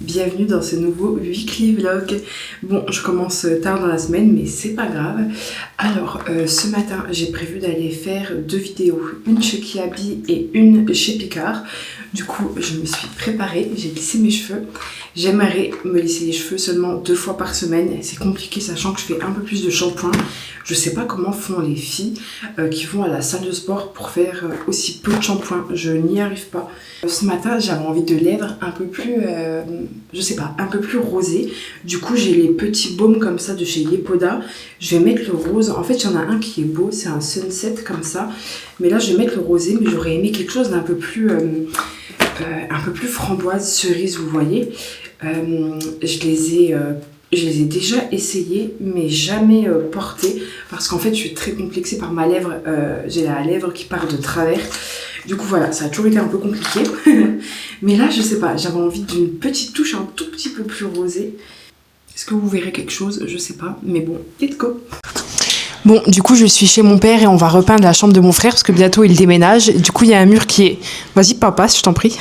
Bienvenue dans ce nouveau weekly vlog. Bon, je commence tard dans la semaine, mais c'est pas grave. Alors, ce matin, j'ai prévu d'aller faire 2 vidéos. Une chez Kiabi et une chez Picard. Du coup, je me suis préparée, j'ai lissé mes cheveux. J'aimerais me lisser les cheveux seulement 2 fois par semaine. C'est compliqué, sachant que je fais un peu plus de shampoing. Je sais pas comment font les filles qui vont à la salle de sport pour faire aussi peu de shampoing. Je n'y arrive pas. Ce matin, j'avais envie de lèvres un peu plus, je sais pas, un peu plus rosé. Du coup, j'ai les petits baumes comme ça de chez Yepoda. Je vais mettre le rose. En fait, il y en a un qui est beau, c'est un sunset comme ça. Mais là, je vais mettre le rosé, mais j'aurais aimé quelque chose d'un peu plus framboise, cerise, vous voyez. Je les ai déjà essayés, mais jamais portés. Parce qu'en fait, je suis très complexée par ma lèvre. J'ai la lèvre qui part de travers. Du coup, voilà, ça a toujours été un peu compliqué. Mais là, je sais pas, j'avais envie d'une petite touche un tout petit peu plus rosée. Est-ce que vous verrez quelque chose? Je sais pas. Mais bon, let's go! Bon, du coup, je suis chez mon père et on va repeindre la chambre de mon frère parce que bientôt il déménage. Du coup, il y a un mur qui est... Vas-y, papa, je t'en prie.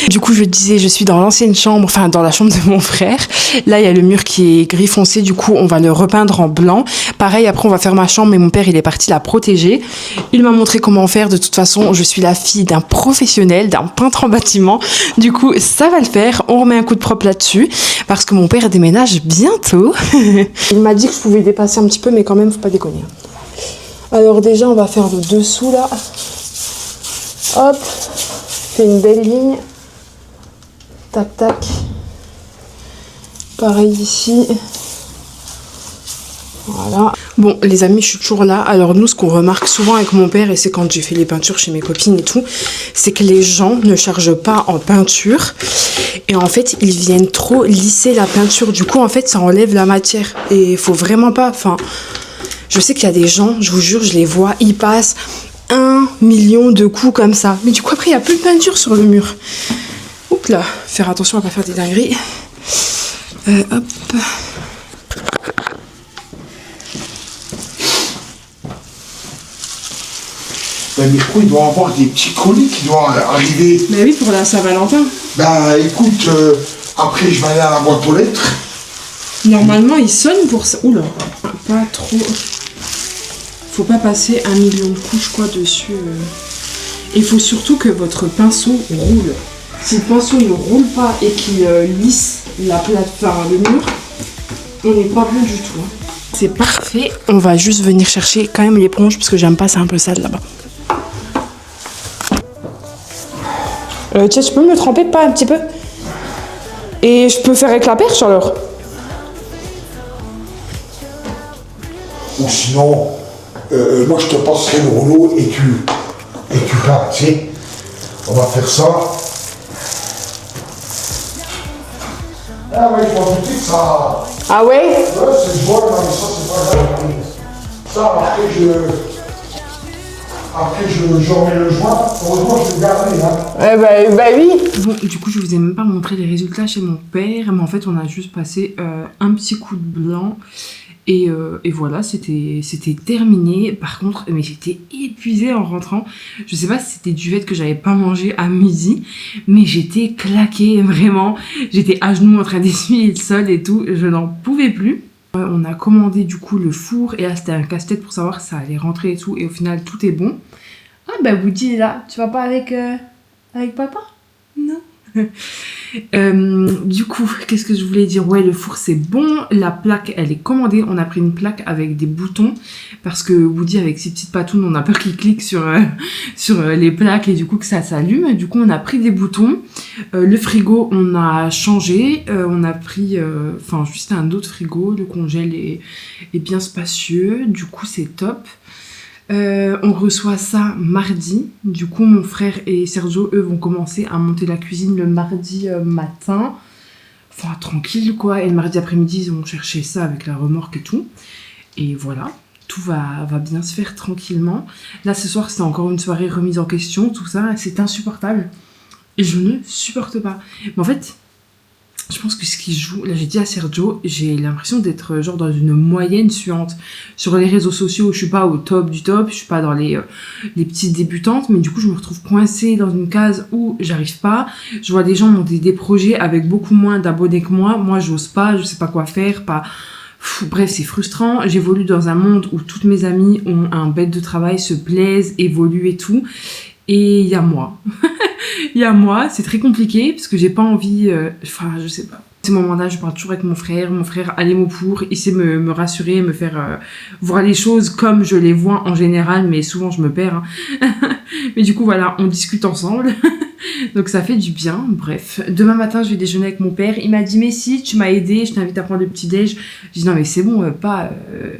Du coup, je disais, je suis dans l'ancienne chambre, enfin dans la chambre de mon frère. Là, il y a le mur qui est gris foncé. Du coup, on va le repeindre en blanc. Pareil, après, on va faire ma chambre, mais mon père, il est parti la protéger. Il m'a montré comment faire. De toute façon, je suis la fille d'un professionnel, d'un peintre en bâtiment. Du coup, ça va le faire. On remet un coup de propre là-dessus parce que mon père déménage bientôt. Il m'a dit que je pouvais dépasser un petit peu, mais quand même, faut pas déconner. Alors déjà, on va faire le dessous là. Hop, fait une belle ligne. Tac, tac. Pareil ici. Voilà. Bon, les amis, je suis toujours là. Alors nous, ce qu'on remarque souvent avec mon père, et c'est quand j'ai fait les peintures chez mes copines et tout, c'est que les gens ne chargent pas en peinture. Et en fait, ils viennent trop lisser la peinture. Du coup, en fait, ça enlève la matière. Et il faut vraiment pas... Enfin, je sais qu'il y a des gens, je vous jure, je les vois, ils passent 1 million de coups comme ça. Mais du coup, après, il n'y a plus de peinture sur le mur. Oups là, faire attention à pas faire des dingueries. Hop. Ben, mais je crois qu'il doit y avoir des petits colis qui doivent arriver. Mais oui, pour la Saint-Valentin. Ben écoute, après je vais aller à la boîte aux lettres. Normalement, il sonne pour ça. Oula, pas trop. Faut pas passer 1 million de couches quoi dessus. Il faut surtout que votre pinceau roule. Si le pinceau ne roule pas et qu'il lisse la plate-forme, le mur, on n'est pas bon du tout. Hein. C'est parfait. On va juste venir chercher quand même l'éponge parce que j'aime pas, c'est un peu sale là-bas. Tiens, tu peux me le tremper pas un petit peu? Et je peux faire avec la perche alors? Ou sinon, moi je te passerai le rouleau et tu peins, tu sais. On va faire ça. Ah ouais, je m'en doutais que ça... Ah ouais? Ouais, c'est le bois, mais ça c'est pas grave. Ça, après je remets le joint. Heureusement, je vais le garder, hein. Bah oui. Bon, du coup, je vous ai même pas montré les résultats chez mon père, mais en fait, on a juste passé un petit coup de blanc. Et voilà, c'était terminé. Par contre, mais j'étais épuisée en rentrant. Je sais pas si c'était du fait que j'avais pas mangé à midi, mais j'étais claquée, vraiment. J'étais à genoux en train d'essuyer le sol et tout. Je n'en pouvais plus. On a commandé du coup le four et là c'était un casse-tête pour savoir si ça allait rentrer et tout. Et au final, tout est bon. Ah bah Woody est là. Tu vas pas avec papa? Non. Du coup, qu'est-ce que je voulais dire? Ouais, le four c'est bon, la plaque elle est commandée, on a pris une plaque avec des boutons parce que Woody avec ses petites patounes on a peur qu'il clique sur les plaques et du coup que ça s'allume. Du coup on a pris des boutons. Le frigo on a changé, on a pris juste un autre frigo, le congèle est bien spacieux, du coup c'est top. On reçoit ça mardi. Du coup, mon frère et Sergio, eux, vont commencer à monter la cuisine le mardi matin. Enfin, tranquille, quoi. Et le mardi après-midi, ils vont chercher ça avec la remorque et tout. Et voilà, tout va bien se faire tranquillement. Là, ce soir, c'était encore une soirée remise en question, tout ça. C'est insupportable. Et je ne supporte pas. Mais en fait, Je pense que ce qui joue, là j'ai dit à Sergio, j'ai l'impression d'être genre dans une moyenne suivante. Sur les réseaux sociaux, je suis pas au top du top, je suis pas dans les petites débutantes, mais du coup je me retrouve coincée dans une case où j'arrive pas. Je vois des gens monter des projets avec beaucoup moins d'abonnés que moi j'ose pas, je sais pas quoi faire, pas... Bref, c'est frustrant. J'évolue dans un monde où toutes mes amies ont un bête de travail, se plaisent, évoluent et tout. Et il y a moi. Il y a moi, c'est très compliqué parce que j'ai pas envie... Enfin, je sais pas. Ces moments-là, je parle toujours avec mon frère. Mon frère a les mots pour, il sait me rassurer, me faire voir les choses comme je les vois en général, mais souvent je me perds. Hein. Mais du coup, voilà, on discute ensemble. Donc ça fait du bien, bref. Demain matin, je vais déjeuner avec mon père. Il m'a dit, mais si, tu m'as aidé, je t'invite à prendre le petit-déj. J'ai dit, non mais c'est bon,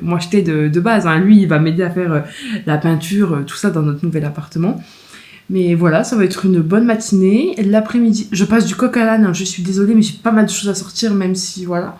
moi je t'aide de base. Hein. Lui, il va m'aider à faire la peinture, tout ça dans notre nouvel appartement. Mais voilà, ça va être une bonne matinée. L'après-midi, je passe du coq à l'âne. Hein. Je suis désolée, mais j'ai pas mal de choses à sortir, même si, voilà.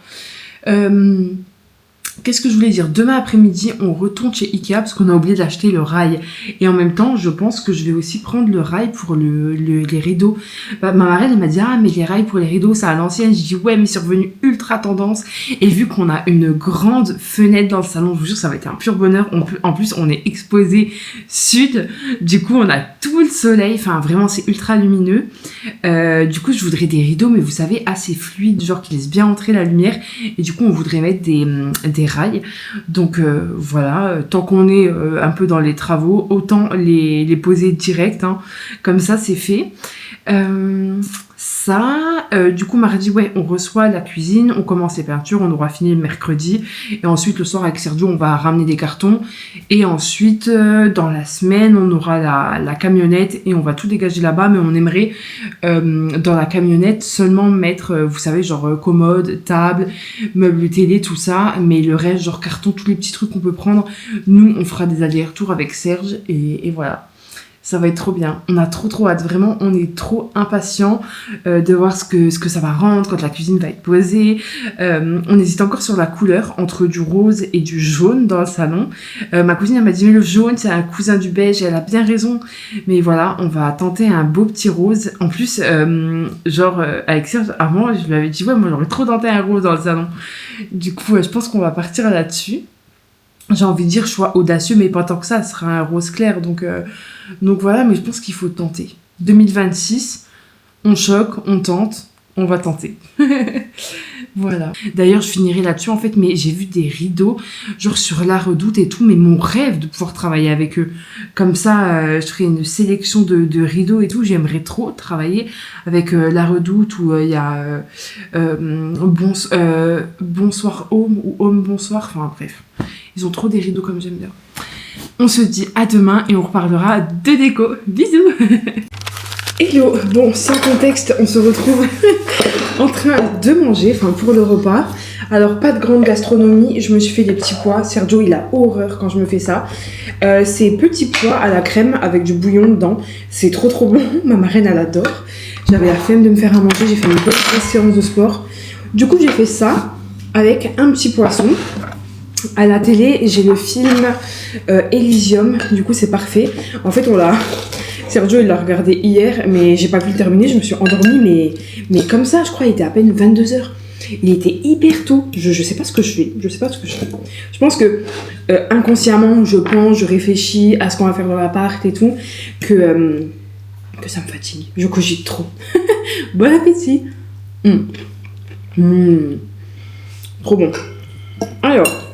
Qu'est-ce que je voulais dire? Demain après-midi, on retourne chez Ikea parce qu'on a oublié d'acheter le rail. Et en même temps, je pense que je vais aussi prendre le rail pour les rideaux. Bah, ma marraine, elle m'a dit, ah, mais les rails pour les rideaux, c'est à l'ancienne. J'ai dit, ouais, mais c'est revenu ultra tendance. Et vu qu'on a une grande fenêtre dans le salon, je vous jure, ça va être un pur bonheur. En plus, on est exposé sud. Du coup, on a tout le soleil. Enfin, vraiment, c'est ultra lumineux. Du coup, je voudrais des rideaux, mais vous savez, assez fluides, genre qui laissent bien entrer la lumière. Et du coup, on voudrait mettre des rails. Donc voilà, tant qu'on est un peu dans les travaux, autant les poser direct. Hein. Comme ça, c'est fait. Du coup, mardi, ouais, on reçoit la cuisine, on commence les peintures, on aura fini le mercredi. Et ensuite, le soir, avec Sergio, on va ramener des cartons. Et ensuite, dans la semaine, on aura la camionnette et on va tout dégager là-bas. Mais on aimerait, dans la camionnette, seulement mettre, vous savez, genre commode, table, meubles télé, tout ça. Mais le reste, genre carton, tous les petits trucs qu'on peut prendre, nous, on fera des allers-retours avec Serge. Et voilà. Ça va être trop bien. On a trop hâte. Vraiment, on est trop impatients de voir ce que ça va rendre quand la cuisine va être posée. On hésite encore sur la couleur entre du rose et du jaune dans le salon. Ma cousine, elle m'a dit, mais le jaune, c'est un cousin du beige. Et elle a bien raison. Mais voilà, on va tenter un beau petit rose. En plus, avec Serge, avant, je lui avais dit, ouais, moi, j'aurais trop tenté un rose dans le salon. Du coup, je pense qu'on va partir là-dessus. J'ai envie de dire choix audacieux, mais pas tant que ça, ce sera un rose clair. Donc voilà, mais je pense qu'il faut tenter. 2026, on choque, on tente, on va tenter. Voilà. D'ailleurs, je finirai là-dessus, en fait, mais j'ai vu des rideaux, genre sur la Redoute et tout, mais mon rêve de pouvoir travailler avec eux. Comme ça, je ferai une sélection de rideaux et tout. J'aimerais trop travailler avec la Redoute où il y a Bonsoir Home ou Home Bonsoir, enfin bref. Ils ont trop des rideaux comme j'aime bien. On se dit à demain et on reparlera de déco. Bisous. Hello. Bon, sans contexte, on se retrouve en train de manger, enfin pour le repas. Alors, pas de grande gastronomie, je me suis fait des petits pois. Sergio, il a horreur quand je me fais ça. C'est petits pois à la crème avec du bouillon dedans. C'est trop bon. Ma marraine, elle adore. J'avais la flemme de me faire à manger. J'ai fait une bonne séance de sport. Du coup, j'ai fait ça avec un petit poisson. À la télé, j'ai le film Elysium, du coup c'est parfait. En fait, Sergio il l'a regardé hier, mais j'ai pas pu le terminer, je me suis endormie, mais comme ça, je crois, il était à peine 22h. Il était hyper tôt, je sais pas ce que je fais, Je pense que inconsciemment, je pense, je réfléchis à ce qu'on va faire dans l'appart et tout, que ça me fatigue, je cogite trop. Bon appétit. Trop bon. Alors,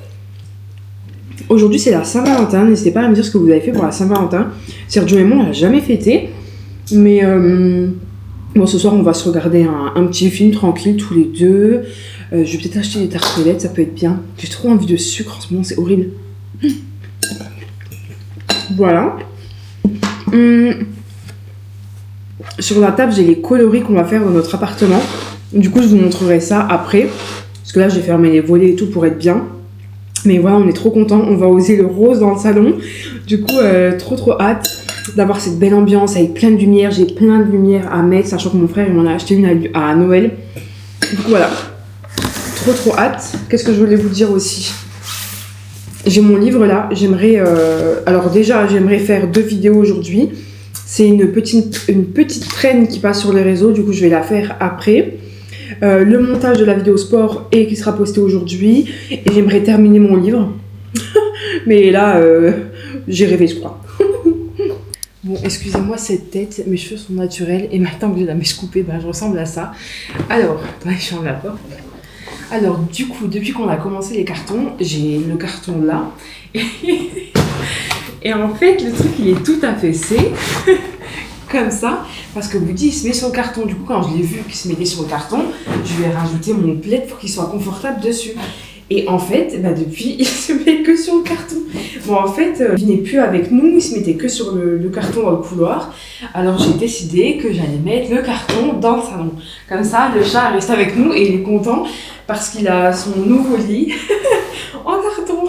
aujourd'hui, c'est la Saint-Valentin. N'hésitez pas à me dire ce que vous avez fait pour la Saint-Valentin. Sergio et moi, on l'a jamais fêté. Mais bon, ce soir, on va se regarder un petit film tranquille, tous les deux. Je vais peut-être acheter des tartelettes, ça peut être bien. J'ai trop envie de sucre en ce moment, c'est horrible. Voilà. Sur la table, j'ai les coloris qu'on va faire dans notre appartement. Du coup, je vous montrerai ça après. Parce que là, j'ai fermé les volets et tout pour être bien. Mais voilà, on est trop contents. On va oser le rose dans le salon. Du coup, trop hâte d'avoir cette belle ambiance avec plein de lumière. J'ai plein de lumière à mettre, sachant que mon frère, il m'en a acheté une à Noël. Du coup, voilà. Trop hâte. Qu'est-ce que je voulais vous dire aussi? J'ai mon livre là. J'aimerais... Alors déjà, j'aimerais faire 2 vidéos aujourd'hui. C'est une petite traîne qui passe sur les réseaux. Du coup, je vais la faire après. le montage de la vidéo sport et qui sera posté aujourd'hui. Et j'aimerais terminer mon livre. Mais là, j'ai rêvé, je crois. Bon, excusez-moi cette tête, mes cheveux sont naturels et maintenant que j'ai la mèche coupée, ben, je ressemble à ça. Alors, attendez, je ferme la porte. Alors, du coup, depuis qu'on a commencé les cartons, j'ai le carton là. Et en fait, le truc, il est tout affaissé, comme ça, parce que Woody, il se met sur le carton. Du coup, quand je l'ai vu qu'il se mettait sur le carton, je lui ai rajouté mon plaid pour qu'il soit confortable dessus. Et en fait, bah depuis, il se met que sur le carton. Bon, en fait, il n'est plus avec nous, il se mettait que sur le carton dans le couloir. Alors, j'ai décidé que j'allais mettre le carton dans le salon. Comme ça, le chat reste avec nous et il est content parce qu'il a son nouveau lit en carton.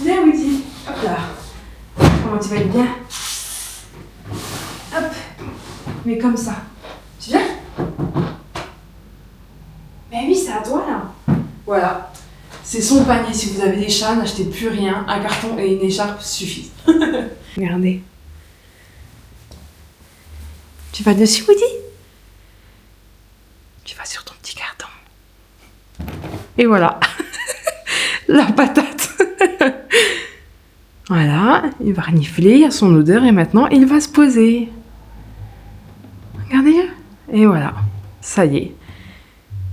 Viens, Woody. Hop là. Comment tu vas être bien? Hop. Mais comme ça. Tu viens? Mais oui, c'est à toi, là. Voilà, c'est son panier. Si vous avez des chats, n'achetez plus rien. Un carton et une écharpe suffisent. Regardez. Tu vas dessus, Woody? Tu vas sur ton petit carton. Et voilà. La patate. Voilà, il va renifler, il a son odeur et maintenant il va se poser. Regardez-le. Et voilà, ça y est.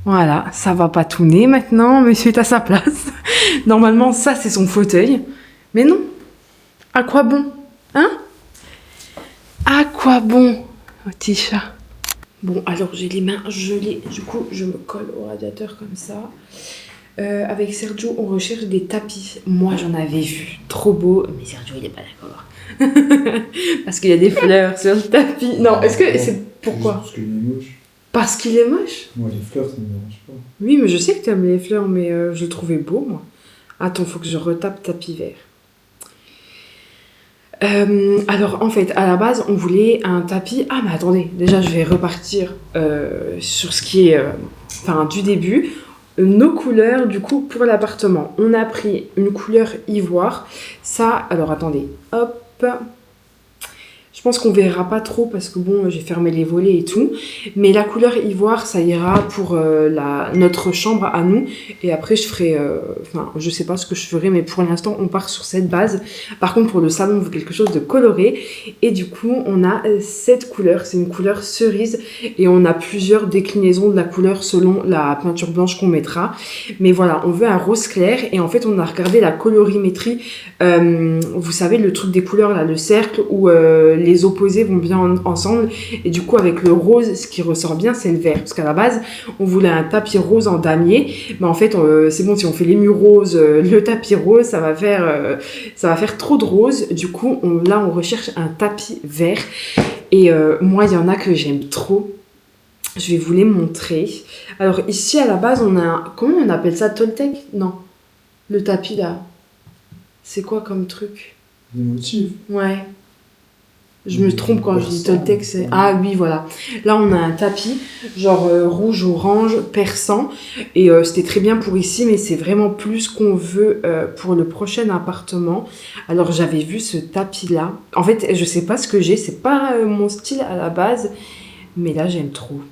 Voilà, ça va patouner maintenant, monsieur est à sa place. Normalement, ça, c'est son fauteuil. Mais non. À quoi bon? Hein? À quoi bon, petit chat? Bon, alors, j'ai les mains gelées. Du coup, je me colle au radiateur comme ça. Avec Sergio, on recherche des tapis. Moi, j'en avais vu. Trop beau. Mais Sergio, il n'est pas d'accord. Parce qu'il y a des fleurs sur le tapis. Non, est-ce que c'est pourquoi? Parce qu'il est moche. Parce qu'il est moche? Moi, les fleurs, ça me dérange pas. Oui, mais je sais que tu aimes les fleurs, mais je le trouvais beau, moi. Attends, faut que je retape tapis vert. Alors, en fait, à la base, on voulait un tapis... Ah, mais attendez, déjà, je vais repartir sur ce qui est... du début. Nos couleurs, du coup, pour l'appartement. On a pris une couleur ivoire. Ça, alors, attendez. Hop. Je pense qu'on verra pas trop parce que bon, j'ai fermé les volets et tout. Mais la couleur ivoire, ça ira pour notre chambre à nous. Et après, je ferai... je sais pas ce que je ferai, mais pour l'instant, on part sur cette base. Par contre, pour le salon, on veut quelque chose de coloré. Et du coup, on a cette couleur. C'est une couleur cerise. Et on a plusieurs déclinaisons de la couleur selon la peinture blanche qu'on mettra. Mais voilà, on veut un rose clair. Et en fait, on a regardé la colorimétrie. Vous savez, le truc des couleurs, là, le cercle où... les opposés vont bien ensemble et du coup avec le rose ce qui ressort bien c'est le vert parce qu'à la base on voulait un tapis rose en damier mais en fait c'est bon si on fait les murs roses le tapis rose ça va faire trop de rose du coup on recherche un tapis vert et moi il y en a que j'aime trop. Je vais vous les montrer. Alors ici à la base on a comment on appelle ça, Toltec? Non, le tapis là c'est quoi comme truc? Des motifs. Ouais. Je me trompe quand je dis Toltec, c'est... Ah oui, voilà. Là, on a un tapis, genre rouge, orange, persan. Et c'était très bien pour ici, mais c'est vraiment plus ce qu'on veut pour le prochain appartement. Alors, j'avais vu ce tapis-là. En fait, je sais pas ce que j'ai. C'est pas mon style à la base. Mais là, j'aime trop.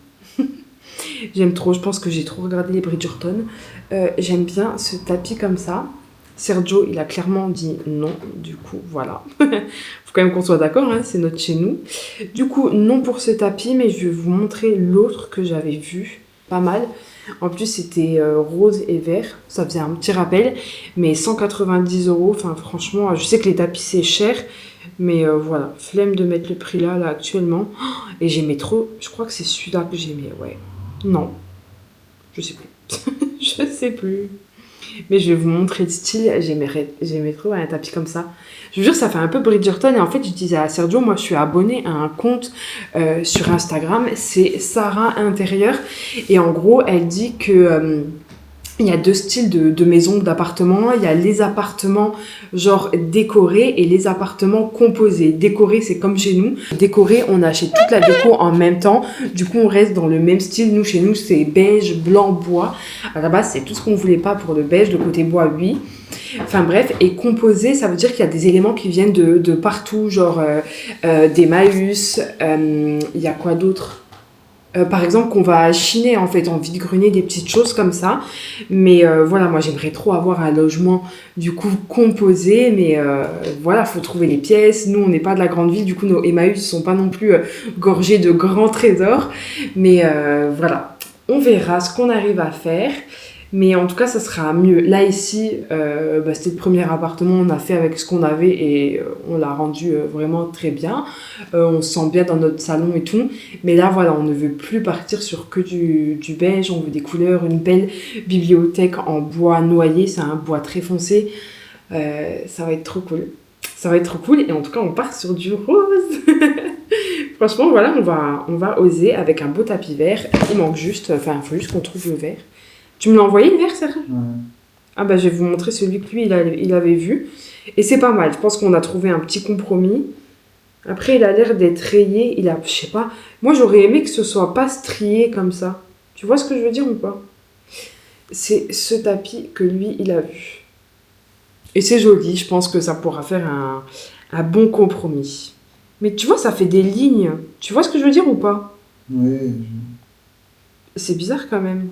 J'aime trop. Je pense que j'ai trop regardé les Bridgerton. J'aime bien ce tapis comme ça. Sergio, il a clairement dit non, du coup, voilà. Faut quand même qu'on soit d'accord, hein, c'est notre chez nous. Du coup, non pour ce tapis, mais je vais vous montrer l'autre que j'avais vu, pas mal. En plus, c'était rose et vert, ça faisait un petit rappel, mais 190 €, enfin franchement, je sais que les tapis c'est cher, mais voilà, flemme de mettre le prix là actuellement. Et j'aimais trop, je crois que c'est celui-là que j'aimais, ouais. Non, je sais plus, je sais plus. Mais je vais vous montrer le style, j'aimais trop un tapis comme ça. Je vous jure, ça fait un peu Bridgerton. Et en fait, je disais à Sergio, moi je suis abonnée à un compte sur Instagram, c'est Sarah Intérieur. Et en gros, elle dit que... il y a deux styles de maisons, d'appartements. Il y a les appartements genre décorés et les appartements composés. Décorés, c'est comme chez nous. Décorés, on achète toute la déco en même temps. Du coup, on reste dans le même style. Nous, chez nous, c'est beige, blanc, bois. À la base, c'est tout ce qu'on voulait pas pour le beige. Le côté bois, oui. Enfin bref, et composé, ça veut dire qu'il y a des éléments qui viennent de partout. Genre d'Emmaüs. Il y a quoi d'autre ? par exemple, qu'on va chiner en fait en vide-grenier, des petites choses comme ça. Mais voilà, moi j'aimerais trop avoir un logement du coup composé, mais voilà, faut trouver les pièces. Nous, on n'est pas de la grande ville, du coup nos Emmaüs sont pas non plus gorgés de grands trésors. Mais voilà, on verra ce qu'on arrive à faire. Mais en tout cas, ça sera mieux. Là, ici, c'était le premier appartement, on a fait avec ce qu'on avait et on l'a rendu vraiment très bien. On se sent bien dans notre salon et tout. Mais là, voilà, on ne veut plus partir sur que du beige. On veut des couleurs, une belle bibliothèque en bois noyer. C'est un bois très foncé. Ça va être trop cool. Ça va être trop cool. Et en tout cas, on part sur du rose. Franchement, voilà, on va oser avec un beau tapis vert. Il manque juste, il faut juste qu'on trouve le vert. Tu me l'as envoyé le vert, Serge ? Ouais. Ah bah je vais vous montrer celui que lui il avait vu. Et c'est pas mal, je pense qu'on a trouvé un petit compromis. Après il a l'air d'être rayé, je sais pas. Moi j'aurais aimé que ce soit pas strié comme ça. Tu vois ce que je veux dire ou pas ? C'est ce tapis que lui il a vu. Et c'est joli, je pense que ça pourra faire un bon compromis. Mais tu vois, ça fait des lignes. Tu vois ce que je veux dire ou pas ? Oui. C'est bizarre quand même.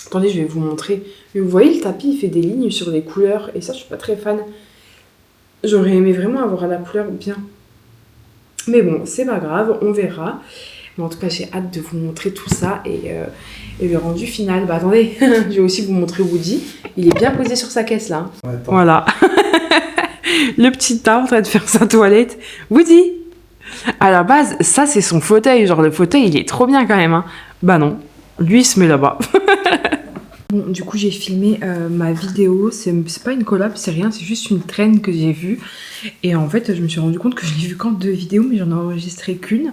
Attendez, je vais vous montrer. Mais vous voyez, le tapis, il fait des lignes sur des couleurs. Et ça, je suis pas très fan. J'aurais aimé vraiment avoir la couleur bien. Mais bon, c'est pas grave, on verra. Mais en tout cas, j'ai hâte de vous montrer tout ça et le rendu final. Bah attendez, je vais aussi vous montrer Woody. Il est bien posé sur sa caisse là. Ouais, Voilà. Le petit tas en train de faire sa toilette. Woody! À la base, ça c'est son fauteuil. Genre le fauteuil, il est trop bien quand même. Hein. Bah non, lui il se met là-bas. Bon, du coup, j'ai filmé ma vidéo. C'est pas une collab, c'est rien, c'est juste une traîne que j'ai vue. Et en fait, je me suis rendu compte que je l'ai vue qu'en 2 vidéos, mais j'en ai enregistré qu'une.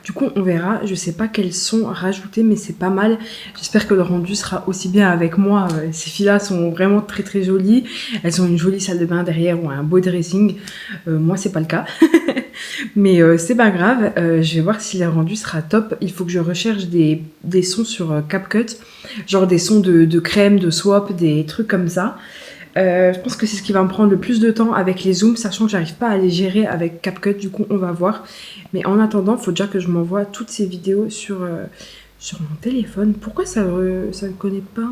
Du coup, on verra. Je sais pas quels sons rajouter, mais c'est pas mal. J'espère que le rendu sera aussi bien avec moi. Ces filles-là sont vraiment très très jolies. Elles ont une jolie salle de bain derrière ou un beau dressing. Moi, c'est pas le cas. Mais c'est pas grave. Je vais voir si le rendu sera top. Il faut que je recherche des sons sur CapCut. Genre des sons de crème, de swap, des trucs comme ça. Je pense que c'est ce qui va me prendre le plus de temps avec les zooms, sachant que j'arrive pas à les gérer avec CapCut, du coup on va voir. Mais en attendant, il faut déjà que je m'envoie toutes ces vidéos sur mon téléphone. Pourquoi ça ne connaît pas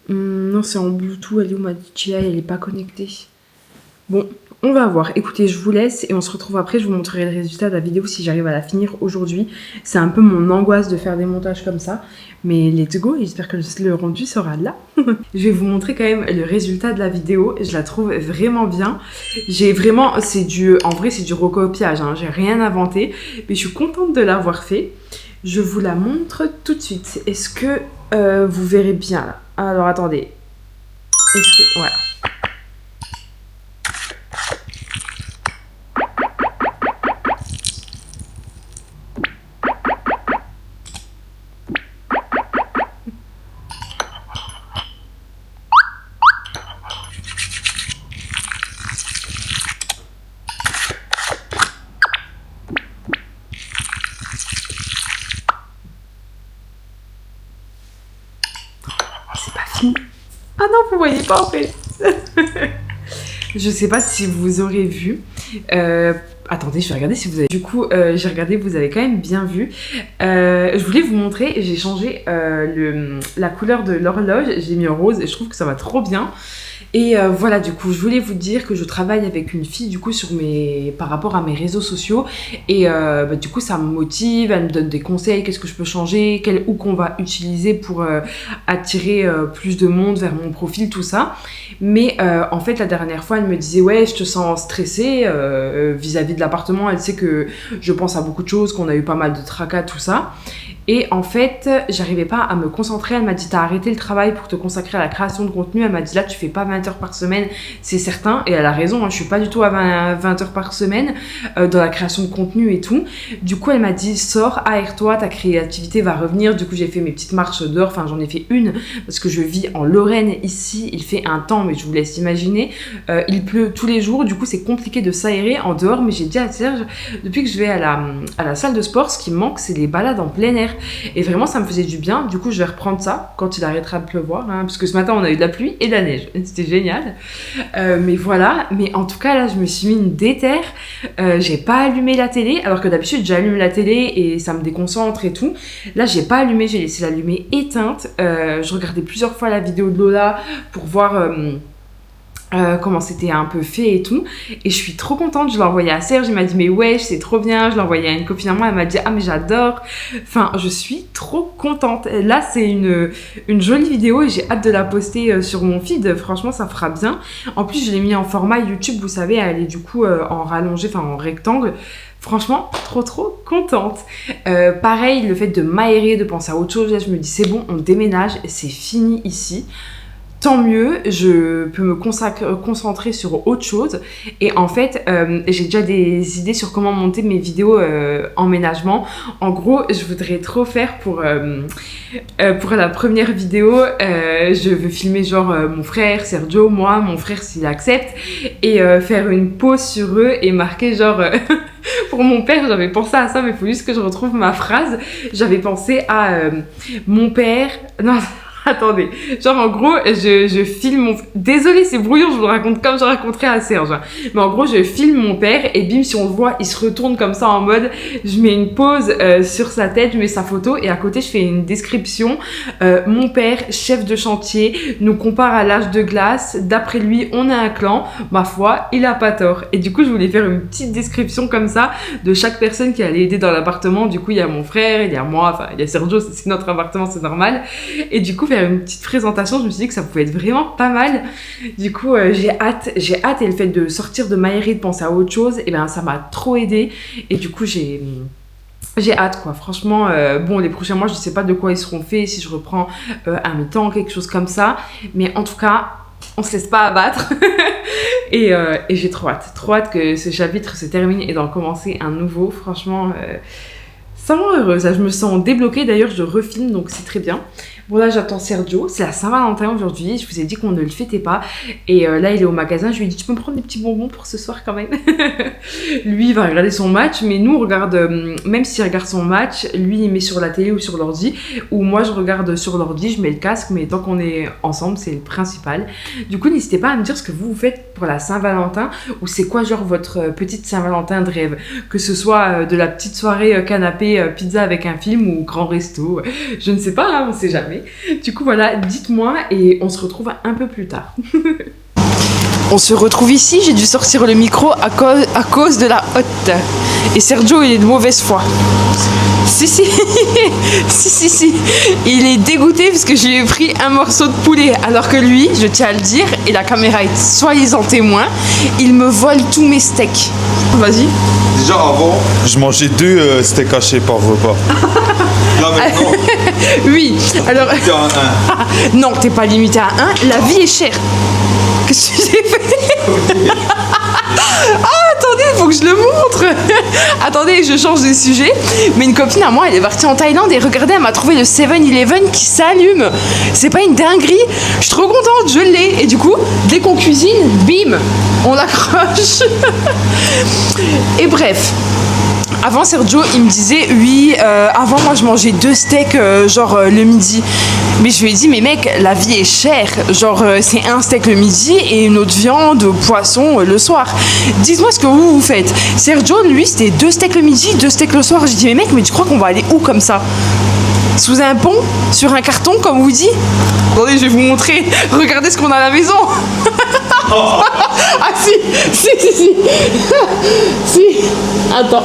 Non, c'est en Bluetooth, elle est où ma DJI, elle est pas connectée. Bon, on va voir. Écoutez, je vous laisse et on se retrouve après. Je vous montrerai le résultat de la vidéo si j'arrive à la finir aujourd'hui. C'est un peu mon angoisse de faire des montages comme ça. Mais let's go, j'espère que le rendu sera là. Je vais vous montrer quand même le résultat de la vidéo. Je la trouve vraiment bien. En vrai, c'est du recopiage. Hein. J'ai rien inventé. Mais je suis contente de l'avoir fait. Je vous la montre tout de suite. Est-ce que vous verrez bien là ? Alors, attendez. Voilà. Ah non, vous voyez pas en fait. Je sais pas si vous aurez vu. Attendez, je vais regarder si vous avez... Du coup, j'ai regardé, vous avez quand même bien vu. Je voulais vous montrer, j'ai changé la couleur de l'horloge. J'ai mis en rose et je trouve que ça va trop bien. Et voilà, du coup, je voulais vous dire que je travaille avec une fille, du coup, par rapport à mes réseaux sociaux. Et du coup, ça me motive, elle me donne des conseils, qu'est-ce que je peux changer, où qu'on va utiliser pour attirer plus de monde vers mon profil, tout ça. Mais en fait, la dernière fois, elle me disait, ouais, je te sens stressée vis-à-vis de l'appartement. Elle sait que je pense à beaucoup de choses, qu'on a eu pas mal de tracas, tout ça. Et en fait, j'arrivais pas à me concentrer. Elle m'a dit, t'as arrêté le travail pour te consacrer à la création de contenu. Elle m'a dit, là, tu fais pas 20 heures par semaine, c'est certain. Et elle a raison, hein, je suis pas du tout à 20 heures par semaine dans la création de contenu et tout. Du coup, elle m'a dit, sors, aère-toi, ta créativité va revenir. Du coup, j'ai fait mes petites marches dehors. Enfin, j'en ai fait une parce que je vis en Lorraine ici. Il fait un temps, mais je vous laisse imaginer. Il pleut tous les jours. Du coup, c'est compliqué de s'aérer en dehors. Mais j'ai dit à Serge, depuis que je vais à la salle de sport, ce qui me manque, c'est les balades en plein air. et vraiment ça me faisait du bien. Du coup je vais reprendre ça quand il arrêtera de pleuvoir, hein, parce que ce matin on a eu de la pluie et de la neige, c'était génial. Mais voilà, mais en tout cas là je me suis mis une déterre, j'ai pas allumé la télé, alors que d'habitude j'allume la télé et ça me déconcentre et tout. Là j'ai pas allumé, j'ai laissé l'allumer éteinte. Je regardais plusieurs fois la vidéo de Lola pour voir comment c'était un peu fait et tout, et je suis trop contente. Je l'ai envoyé à Serge, il m'a dit mais ouais c'est trop bien. Je l'ai envoyé à une copine à moi, elle m'a dit ah mais j'adore. Enfin je suis trop contente. Là c'est une jolie vidéo et j'ai hâte de la poster sur mon feed. Franchement ça fera bien. En plus je l'ai mis en format YouTube, vous savez, elle est du coup en rallongé, enfin en rectangle. Franchement, trop contente. Pareil, le fait de m'aérer, de penser à autre chose, là je me dis c'est bon, on déménage, c'est fini ici. Tant mieux, je peux me concentrer sur autre chose. Et en fait, j'ai déjà des idées sur comment monter mes vidéos emménagement. En gros, je voudrais trop faire pour la première vidéo. Je veux filmer genre mon frère, Sergio, moi, mon frère s'il accepte. Et faire une pause sur eux et marquer genre... Pour mon père, j'avais pensé à ça, mais il faut juste que je retrouve ma phrase. J'avais pensé à mon père... Non... Attendez, genre en gros, je filme mon... Désolée, c'est brouillon, je vous le raconte comme je raconterais à Serge. Mais en gros, je filme mon père et bim, si on le voit, il se retourne comme ça en mode... Je mets une pause sur sa tête, je mets sa photo et à côté, je fais une description. Mon père, chef de chantier, nous compare à l'âge de glace. D'après lui, on a un clan. Ma foi, il a pas tort. Et du coup, je voulais faire une petite description comme ça de chaque personne qui allait aider dans l'appartement. Du coup, il y a mon frère, il y a moi, enfin, il y a Sergio, c'est notre appartement, c'est normal. Et du coup, faire une petite présentation, je me suis dit que ça pouvait être vraiment pas mal. Du coup j'ai hâte, et le fait de sortir de m'aérer, de penser à autre chose, et ben ça m'a trop aidé. Et du coup j'ai hâte quoi, franchement. Bon, les prochains mois je sais pas de quoi ils seront faits, si je reprends un mi-temps, quelque chose comme ça, mais en tout cas on se laisse pas abattre. et j'ai trop hâte que ce chapitre se termine et d'en commencer un nouveau. Franchement ça me rend heureuse, je me sens débloquée. D'ailleurs je refilme, donc c'est très bien. Bon là j'attends Sergio, c'est la Saint-Valentin aujourd'hui, je vous ai dit qu'on ne le fêtait pas. Et là il est au magasin, je lui ai dit tu peux me prendre des petits bonbons pour ce soir quand même. Lui il va regarder son match, mais nous on regarde, même s'il regarde son match, lui il met sur la télé ou sur l'ordi, ou moi je regarde sur l'ordi, je mets le casque, mais tant qu'on est ensemble c'est le principal. Du coup n'hésitez pas à me dire ce que vous faites pour la Saint-Valentin, ou c'est quoi genre votre petite Saint-Valentin de rêve, que ce soit de la petite soirée canapé pizza avec un film ou grand resto, je ne sais pas, hein, on sait jamais. Du coup voilà, dites-moi et on se retrouve un peu plus tard. On se retrouve ici, j'ai dû sortir le micro à cause de la hotte. Et Sergio il est de mauvaise foi. Si. Si. Il est dégoûté parce que je lui ai pris un morceau de poulet. Alors que lui, je tiens à le dire, et la caméra est soyez-en témoin, il me vole tous mes steaks. Vas-y. Déjà avant, je mangeais 2 steaks hachés par repas. Là maintenant, oui, alors... t'es à 1. Non, t'es pas limité à 1, la vie est chère. Qu'est-ce que j'ai fait? Ah, attendez, il faut que je le montre. Attendez, je change de sujet. Mais une copine à moi, elle est partie en Thaïlande et regardez, elle m'a trouvé le 7-Eleven qui s'allume. C'est pas une dinguerie? Je suis trop contente, je l'ai. Et du coup, dès qu'on cuisine, bim, on l'accroche. Et bref. Avant Sergio il me disait oui avant moi je mangeais 2 steaks le midi, mais je lui ai dit mais mec la vie est chère, c'est un steak le midi et une autre viande, poisson le soir. Dites-moi ce que vous faites. Sergio lui c'était 2 steaks le midi, 2 steaks le soir. J'ai dit mais mec mais tu crois qu'on va aller où comme ça? Sous un pont? Sur un carton comme on vous dit? Attendez je vais vous montrer, regardez ce qu'on a à la maison. Ah si. Si. Attends.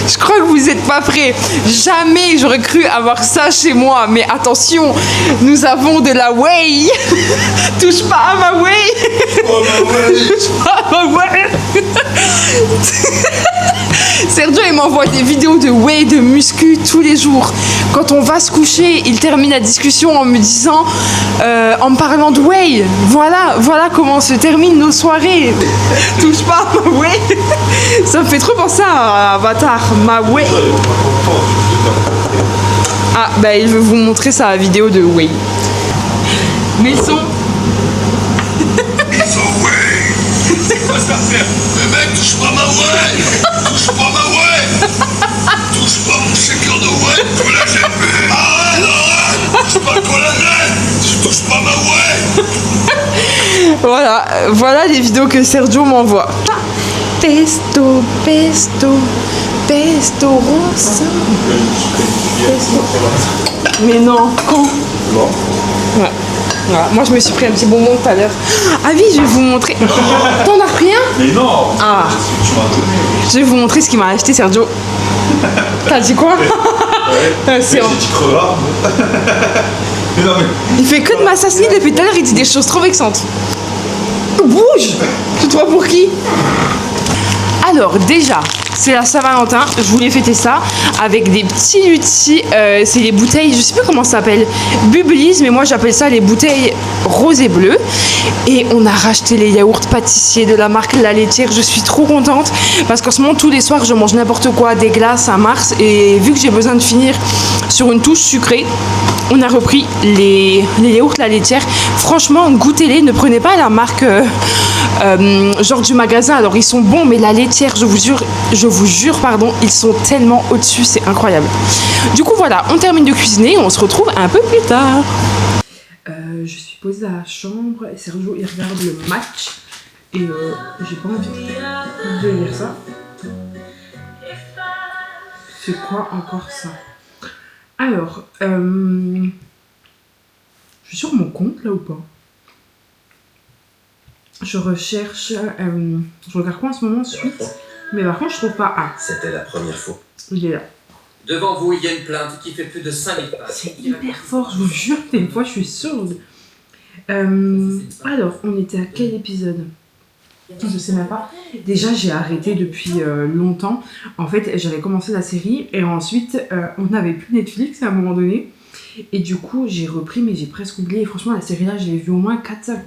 Je crois que vous n'êtes pas prêts. Jamais j'aurais cru avoir ça chez moi. Mais attention, nous avons de la whey. Touche pas à ma whey. Touche pas à ma whey. Sergio il m'envoie des vidéos de whey, de muscu tous les jours. Quand on va se coucher, il termine la discussion en me disant, en me parlant de whey. Voilà comment se terminent nos soirées. Touche pas à ma whey. Ça me fait trop penser à Avatar, ma whey. Ah bah il veut vous montrer sa vidéo de whey. Mais le son. Whey. C'est quoi ça faire? Mais mec, touche pas ma whey. Voilà les vidéos que Sergio m'envoie. Pesto, pesto, pesto rosa. Mais non, quand? Non. Ouais. Voilà. Moi je me suis pris un petit bonbon tout à l'heure. Ah oui, je vais vous montrer. T'en as repris un? Mais non. Ah. Tu m'as donné. Je vais vous montrer ce qu'il m'a acheté Sergio. T'as dit quoi? Ouais. C'est J'ai dit crevard. Mais non mais. Il fait que de m'assassiner depuis tout à l'heure, il dit des choses trop vexantes. Bouge! Tu te vois pour qui? Alors déjà, c'est la Saint-Valentin, je voulais fêter ça avec des petits lutis, c'est les bouteilles, je sais plus comment ça s'appelle, Bubblies, mais moi j'appelle ça les bouteilles roses et bleues. Et on a racheté les yaourts pâtissiers de la marque La Laitière, je suis trop contente parce qu'en ce moment tous les soirs je mange n'importe quoi, des glaces à Mars, et vu que j'ai besoin de finir sur une touche sucrée, on a repris les yaourts La Laitière. Franchement, goûtez-les, ne prenez pas la marque genre du magasin, alors ils sont bons, mais La Laitière, je vous jure, pardon, ils sont tellement au-dessus, c'est incroyable. Du coup voilà, on termine de cuisiner, on se retrouve un peu plus tard. Je suis posée dans la chambre et Sergio il regarde le match et j'ai pas envie de lire ça. C'est quoi encore ça? Alors, je suis sur mon compte là ou pas? Je recherche, je regarde quoi en ce moment? Suite, mais par contre je trouve pas. Ah, C'était la première fois. il est là. Devant vous, il y a une plainte qui fait plus de 5000 pages. C'est hyper fort, je vous jure, des fois je suis sourde. Alors, on était à quel épisode? Je sais même pas. Déjà, j'ai arrêté depuis longtemps. En fait, j'avais commencé la série et ensuite, on n'avait plus Netflix à un moment donné. Et du coup, j'ai repris, mais j'ai presque oublié. Et franchement, la série là, je l'ai vue au moins 4-5.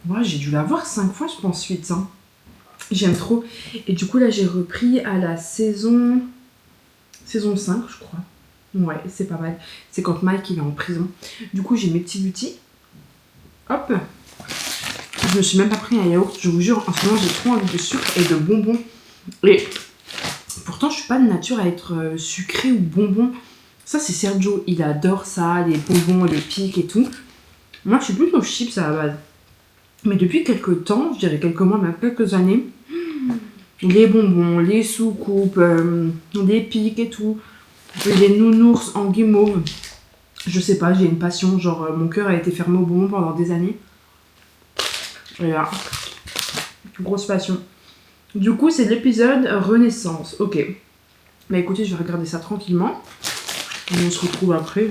Ouais, j'ai dû la voir 5 fois, je pense, 8. Hein. J'aime trop. Et du coup, là, j'ai repris à la saison 5, je crois. Ouais, c'est pas mal. C'est quand Mike il est en prison. Du coup, j'ai mes petits outils. Hop. Je me suis même pas pris un yaourt, je vous jure. En ce moment, j'ai trop envie de sucre et de bonbons. Et pourtant, je suis pas de nature à être sucrée ou bonbon. Ça, c'est Sergio. Il adore ça, les bonbons, les pics et tout. Moi, je suis plutôt chips à la base. Mais depuis quelques temps, je dirais quelques mois, même quelques années, les bonbons, les soucoupes, les pics et tout, les nounours en guimauve, je sais pas, j'ai une passion, genre mon cœur a été fermé aux bonbons pendant des années. Et là, grosse passion. Du coup, c'est l'épisode Renaissance, ok. Bah écoutez, je vais regarder ça tranquillement. Et on se retrouve après.